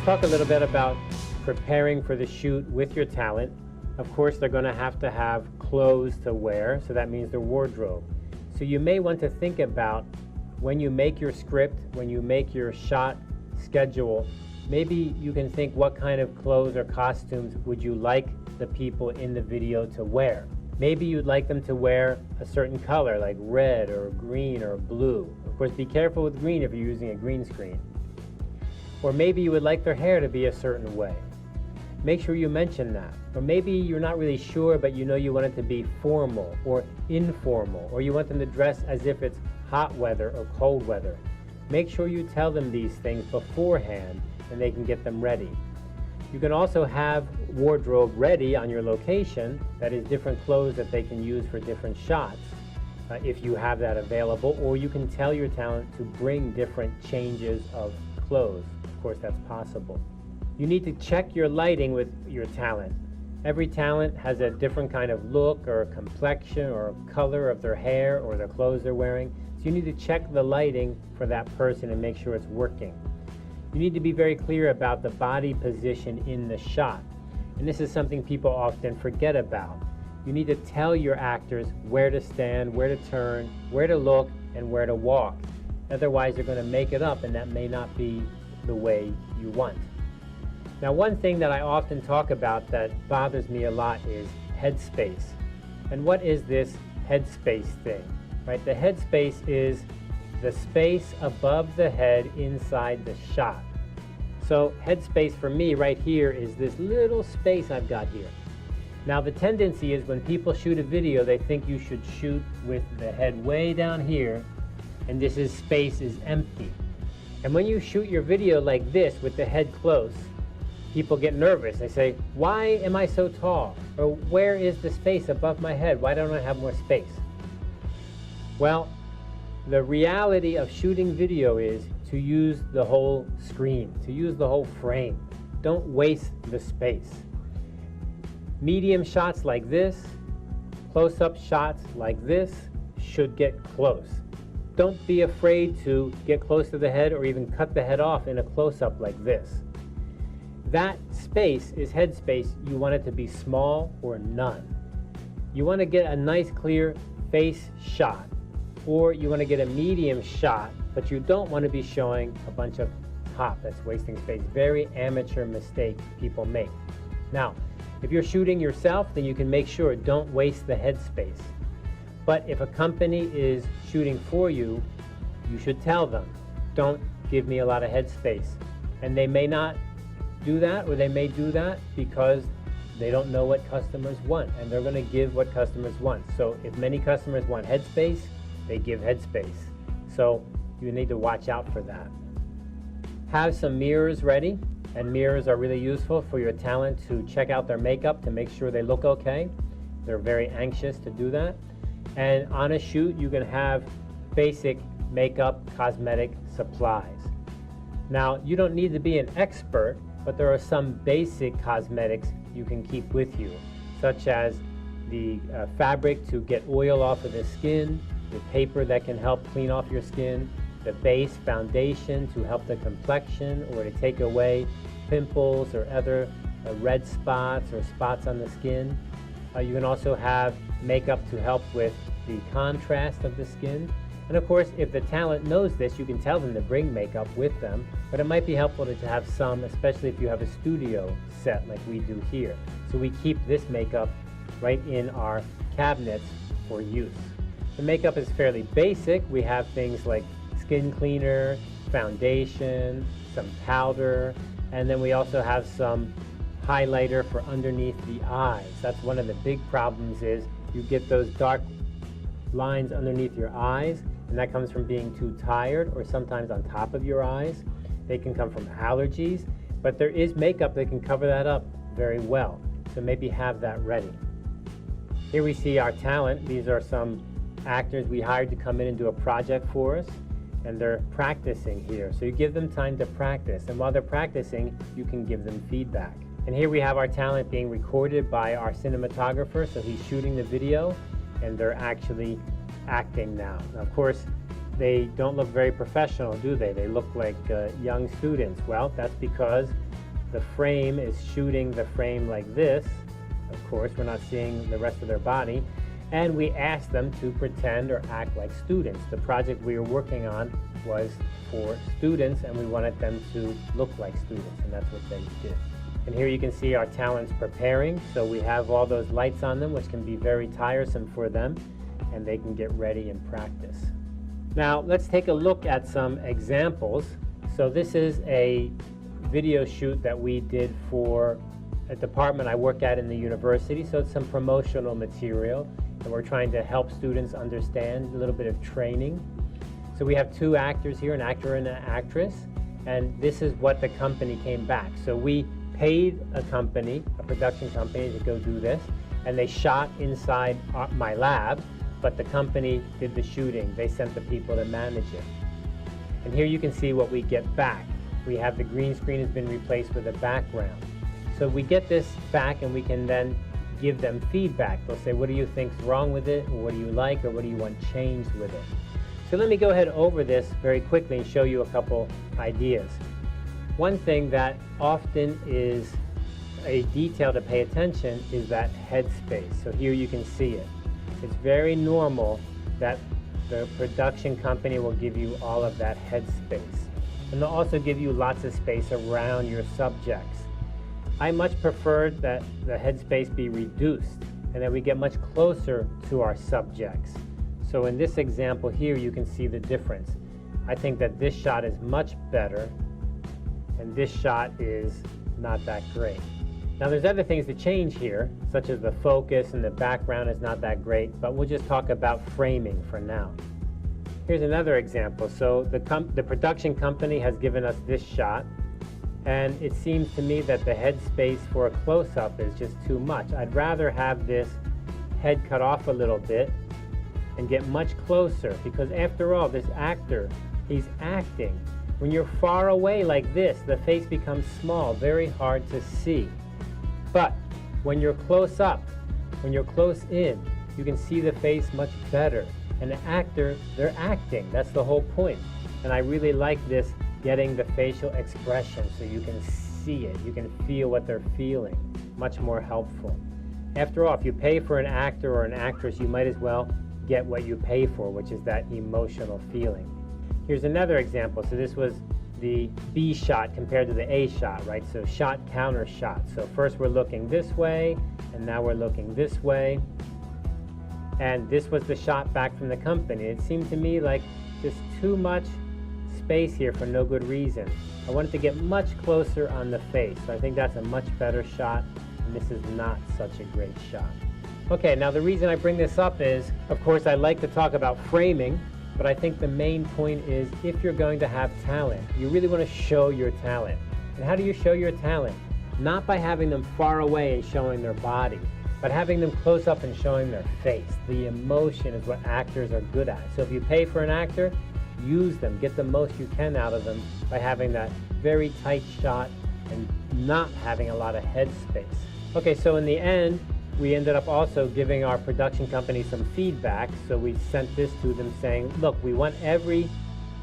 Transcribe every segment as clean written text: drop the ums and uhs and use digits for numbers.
talk a little bit about preparing for the shoot with your talent. Of course, they're going to have clothes to wear, so that means their wardrobe. So you may want to think about when you make your script, when you make your shot schedule, maybe you can think what kind of clothes or costumes would you like the people in the video to wear. Maybe you'd like them to wear a certain color like red or green or blue. Of course, be careful with green if you're using a green screen. Or maybe you would like their hair to be a certain way. Make sure you mention that. Or maybe you're not really sure, but you know you want it to be formal or informal, or you want them to dress as if it's hot weather or cold weather. Make sure you tell them these things beforehand and they can get them ready. You can also have wardrobe ready on your location, that is different clothes that they can use for different shots if you have that available, or you can tell your talent to bring different changes of clothes. Of course, that's possible. You need to check your lighting with your talent. Every talent has a different kind of look or complexion or color of their hair or the clothes they're wearing. So you need to check the lighting for that person and make sure it's working. You need to be very clear about the body position in the shot. And this is something people often forget about. You need to tell your actors where to stand, where to turn, where to look, and where to walk. Otherwise, they're going to make it up, and that may not be the way you want. Now, one thing that I often talk about that bothers me a lot is headspace. And what is this headspace thing? Right? The headspace is the space above the head inside the shot. So headspace for me right here is this little space I've got here. Now the tendency is when people shoot a video, they think you should shoot with the head way down here, and this space is empty. And when you shoot your video like this with the head close, people get nervous. They say, why am I so tall? Or where is the space above my head? Why don't I have more space? Well, the reality of shooting video is to use the whole screen, to use the whole frame. Don't waste the space. Medium shots like this, close-up shots like this should get close. Don't be afraid to get close to the head or even cut the head off in a close-up like this. That space is head space. You want it to be small or none. You want to get a nice clear face shot, or you want to get a medium shot, but you don't want to be showing a bunch of top. That's wasting space. Very amateur mistake people make. Now, if you're shooting yourself, then you can make sure don't waste the head space. But if a company is shooting for you, you should tell them, don't give me a lot of head space. And they may not do that, or they may do that because they don't know what customers want, and they're going to give what customers want. So if many customers want head space, they give head space. So you need to watch out for that. Have some mirrors ready, and mirrors are really useful for your talent to check out their makeup to make sure they look okay. They're very anxious to do that. And on a shoot, you can have basic makeup, cosmetic supplies. Now, you don't need to be an expert, but there are some basic cosmetics you can keep with you, such as the fabric to get oil off of the skin, the paper that can help clean off your skin, the base foundation to help the complexion or to take away pimples or other red spots or spots on the skin. You can also have makeup to help with the contrast of the skin. And of course, if the talent knows this, you can tell them to bring makeup with them, but it might be helpful to have some, especially if you have a studio set like we do here. So we keep this makeup right in our cabinets for use. The makeup is fairly basic. We have things like skin cleaner, foundation, some powder, and then we also have some highlighter for underneath the eyes. That's one of the big problems is you get those dark lines underneath your eyes, and that comes from being too tired or sometimes on top of your eyes. They can come from allergies, but there is makeup that can cover that up very well. So maybe have that ready. Here we see our talent. These are some actors we hired to come in and do a project for us, and they're practicing here. So you give them time to practice, and while they're practicing, you can give them feedback. And here we have our talent being recorded by our cinematographer, so he's shooting the video, and they're actually acting now. Now, of course, they don't look very professional, do they? They look like young students. Well, that's because the frame is shooting the frame like this. Of course, we're not seeing the rest of their body. And we asked them to pretend or act like students. The project we were working on was for students, and we wanted them to look like students, and that's what they did. And here you can see our talents preparing. So we have all those lights on them, which can be very tiresome for them, and they can get ready and practice. Now, let's take a look at some examples. So this is a video shoot that we did for a department I work at in the university. So it's some promotional material, and we're trying to help students understand a little bit of training. So we have two actors here, an actor and an actress, and this is what the company came back. So we paid a company, a production company, to go do this, and they shot inside my lab, but the company did the shooting. They sent the people to manage it. And here you can see what we get back. We have the green screen has been replaced with a background. So we get this back, and we can then give them feedback. They'll say, what do you think's wrong with it, or what do you like, or what do you want changed with it? So let me go ahead over this very quickly and show you a couple ideas. One thing that often is a detail to pay attention is that headspace. So here you can see it. It's very normal that the production company will give you all of that headspace. And they'll also give you lots of space around your subjects. I much prefer that the headspace be reduced and that we get much closer to our subjects. So in this example here, you can see the difference. I think that this shot is much better, and this shot is not that great. Now there's other things to change here, such as the focus and the background is not that great, but we'll just talk about framing for now. Here's another example. So the production company has given us this shot, and it seems to me that the headspace for a close-up is just too much. I'd rather have this head cut off a little bit and get much closer, because after all, this actor, he's acting. When you're far away like this, the face becomes small, very hard to see. But when you're close up, when you're close in, you can see the face much better. And the actor, they're acting. That's the whole point. And I really like this, getting the facial expression so you can see it. You can feel what they're feeling. Much more helpful. After all, if you pay for an actor or an actress, you might as well get what you pay for, which is that emotional feeling. Here's another example. So this was the B shot compared to the A shot, right? So shot, counter shot. So first we're looking this way, and now we're looking this way. And this was the shot back from the company. It seemed to me like just too much space here for no good reason. I wanted to get much closer on the face. So I think that's a much better shot, and this is not such a great shot. Okay, now the reason I bring this up is, of course, I like to talk about framing, but I think the main point is if you're going to have talent, you really want to show your talent. And how do you show your talent? Not by having them far away and showing their body, but having them close up and showing their face. The emotion is what actors are good at. So if you pay for an actor, use them. Get the most you can out of them by having that very tight shot and not having a lot of head space. Okay, so in the end, we ended up also giving our production company some feedback. So we sent this to them saying, look, we want every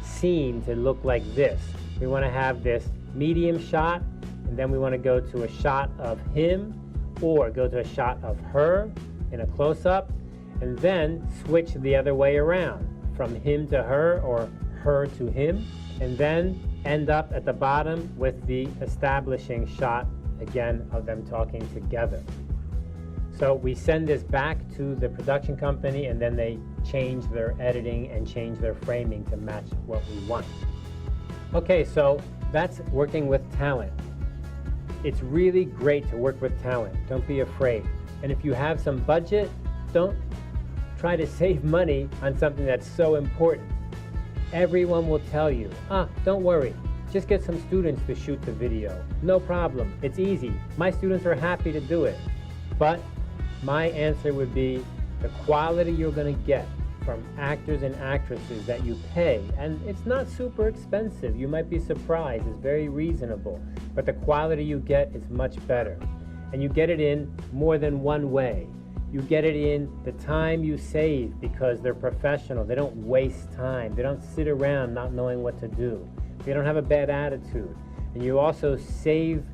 scene to look like this. We want to have this medium shot, and then we want to go to a shot of him, or go to a shot of her in a close-up, and then switch the other way around, from him to her or her to him, and then end up at the bottom with the establishing shot again of them talking together. So we send this back to the production company, and then they change their editing and change their framing to match what we want. Okay, so that's working with talent. It's really great to work with talent. Don't be afraid. And if you have some budget, don't try to save money on something that's so important. Everyone will tell you, don't worry. Just get some students to shoot the video. No problem. It's easy. My students are happy to do it. But my answer would be the quality you're going to get from actors and actresses that you pay, and it's not super expensive. You might be surprised. It's very reasonable. But the quality you get is much better. And you get it in more than one way. You get it in the time you save because they're professional. They don't waste time. They don't sit around not knowing what to do. They don't have a bad attitude. And you also save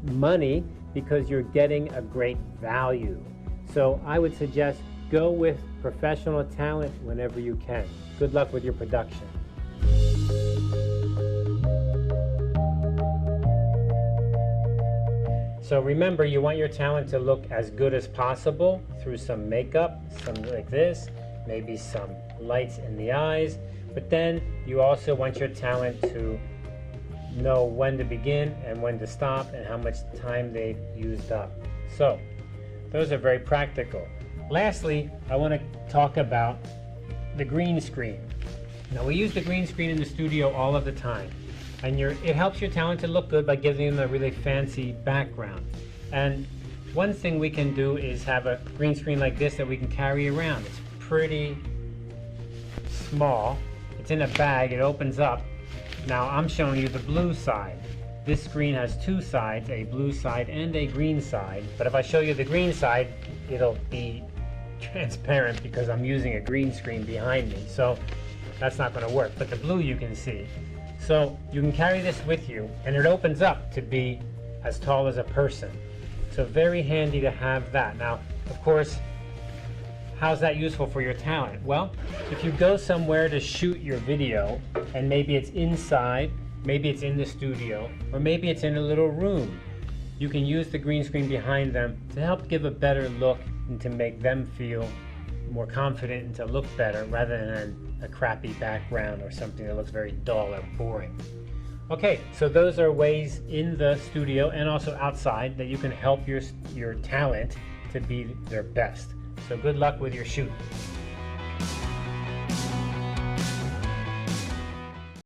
money because you're getting a great value. So I would suggest go with professional talent whenever you can. Good luck with your production. So remember, you want your talent to look as good as possible through some makeup, something like this, maybe some lights in the eyes, but then you also want your talent to know when to begin and when to stop and how much time they've used up. So those are very practical. Lastly, I want to talk about the green screen. Now, we use the green screen in the studio all of the time, and it helps your talent to look good by giving them a really fancy background. And one thing we can do is have a green screen like this that we can carry around. It's pretty small. It's in a bag. It opens up. Now I'm showing you the blue side. This screen has two sides, a blue side and a green side. But if I show you the green side, it'll be transparent because I'm using a green screen behind me. So that's not going to work. But the blue you can see. So you can carry this with you, and it opens up to be as tall as a person. So very handy to have that. Now, of course, how's that useful for your talent? Well, if you go somewhere to shoot your video, and maybe it's inside, maybe it's in the studio, or maybe it's in a little room, you can use the green screen behind them to help give a better look and to make them feel more confident and to look better rather than a crappy background or something that looks very dull or boring. Okay, so those are ways in the studio and also outside that you can help your talent to be their best. So good luck with your shoot.